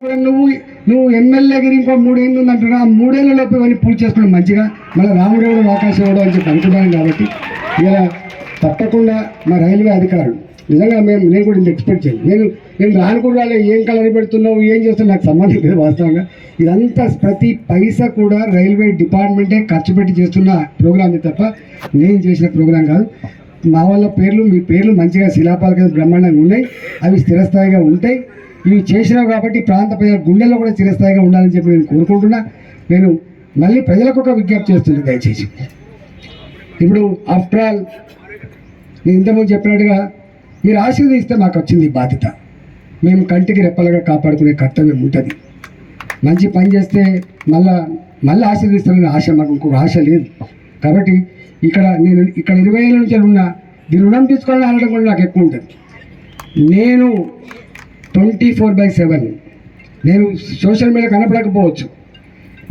నువ్వు నువ్వు ఎమ్మెల్యేగిరి ఇంకో 3 ఏళ్ళు ఉందంటున్నా, 3 ఏళ్ళలోపు ఇవన్నీ పూర్తి చేసుకున్నాం మంచిగా. మళ్ళీ రాముడేవుడు అవకాశం ఇవ్వడం అని చెప్పి అనుకున్నాను. కాబట్టి ఇలా తప్పకుండా మా రైల్వే అధికారులు నిజంగా నేను కూడా ఇంత ఎక్స్పెక్ట్ చేయను. నేను రానుకుండా ఏం కలర్ పెడుతున్నావు, ఏం చేస్తున్నావు నాకు సంబంధం లేదు వాస్తవంగా. ఇదంతా ప్రతి పైసా కూడా రైల్వే డిపార్ట్మెంటే ఖర్చు పెట్టి చేస్తున్న ప్రోగ్రామ్ తప్ప నేను చేసిన ప్రోగ్రాం కాదు. మా వాళ్ళ పేర్లు మీ పేర్లు మంచిగా శిలాపాలక బ్రహ్మాండంగా ఉన్నాయి, అవి స్థిరస్థాయిగా ఉంటాయి. ఇవి చేసినావు కాబట్టి ప్రాంత ప్రజల గుండెల్లో కూడా చిరస్థాయిగా ఉండాలని చెప్పి నేను కోరుకుంటున్నా. నేను మళ్ళీ ప్రజలకు ఒక విజ్ఞప్తి చేస్తుంది, దయచేసి ఇప్పుడు ఆఫ్టర్ ఆల్ నేను ఇంతకుముందు చెప్పినట్టుగా మీరు ఆశీర్వదిస్తే మాకు వచ్చింది బాధ్యత. మేము కంటికి రెప్పలుగా కాపాడుకునే కర్తవ్యం ఉంటుంది. మంచి పని చేస్తే మళ్ళీ ఆశీర్వదిస్తానని ఆశ మాకు ఇంకొక ఆశ లేదు. కాబట్టి ఇక్కడ 20 ఏళ్ళ నుంచి ఉన్నా దీని రుణం తీసుకోవాలని అనడం కూడా నాకు ఎక్కువ ఉంటుంది. నేను 24/7 నేను సోషల్ మీడియా కనపడకపోవచ్చు,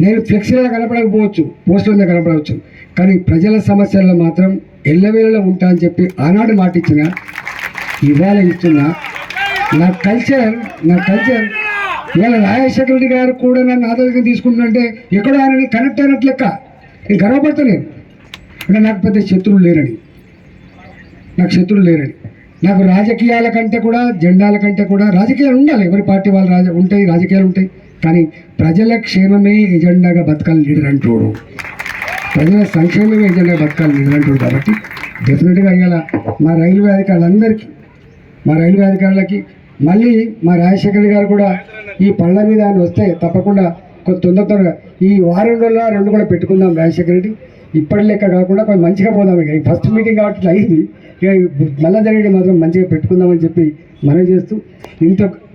నేను ఫ్లెక్సీలో కనపడకపోవచ్చు, పోస్టుల మీద కనపడవచ్చు, కానీ ప్రజల సమస్యల్లో మాత్రం ఎల్లవేళలో ఉంటా అని చెప్పి ఆనాడు మాట ఇచ్చిన, ఇవాళ ఇస్తున్నా. నా కల్చర్ ఇవాళ రాజశేఖర రెడ్డి గారు కూడా నన్ను ఆదర్శంగా తీసుకుంటున్నంటే ఎక్కడో ఆయనని కనెక్ట్ అయినట్లు లెక్క. నేను గర్వపడతలేను, అంటే నాకు పెద్ద శత్రువులు లేరని. నాకు రాజకీయాల కంటే కూడా జెండాల కంటే కూడా రాజకీయాలు ఉండాలి, ఎవరి పార్టీ వాళ్ళు ఉంటాయి, రాజకీయాలు ఉంటాయి. కానీ ప్రజల క్షేమమే ఎజెండాగా బతకాలి లీడర్ అంటాడు, ప్రజల సంక్షేమమే ఎజెండాగా బతకాలి లీడర్ అంటాడు. కాబట్టి డెఫినెట్గా ఇవాళ మా రైల్వే అధికారులకి మళ్ళీ మా రాజశేఖర్ గారు కూడా ఈ పళ్ళ మీద ఆయన వస్తే తప్పకుండా తొందరగా ఈ వారం రోజుల 2 కూడా పెట్టుకుందాం. రాజశేఖర రెడ్డి ఇప్పటి లెక్క కాకుండా కొంచెం మంచిగా పోదాం. ఇక ఫస్ట్ మీటింగ్ కాబట్టి ఇట్లా అయింది, ఇక మళ్ళా జరిగేది మాత్రం మంచిగా పెట్టుకుందామని చెప్పి మనం చేస్తూ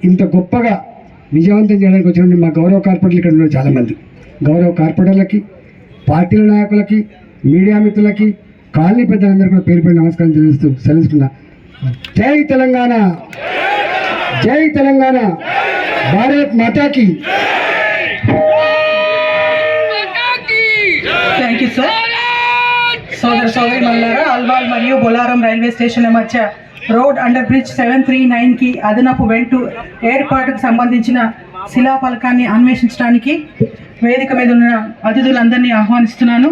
ఇంత గొప్పగా విజయవంతం చేయడానికి వచ్చిన మా గౌరవ కార్పొరేటర్లు ఇక్కడ ఉన్నారు చాలామంది. గౌరవ కార్పొరేటర్లకి, పార్టీల నాయకులకి, మీడియా మిత్రులకి, కాలనీ పెద్దలందరూ కూడా పేరు పైన నమస్కారం చేస్తూ సెలవుస్తున్నా. జై తెలంగాణ, జై తెలంగాణ, భారత్ మాతాకి. Thank you sir. సోదరి మల్లారా, అల్వాల్ మరియు బొలారం రైల్వే స్టేషన్ల మధ్య రోడ్ అండర్ బ్రిడ్జ్ 739కి అదనపు వెంటు ఏర్పాటుకు సంబంధించిన శిలాఫలకాన్ని అన్వేషించడానికి వేదిక మీద ఉన్న అతిథులందరినీ ఆహ్వానిస్తున్నాను.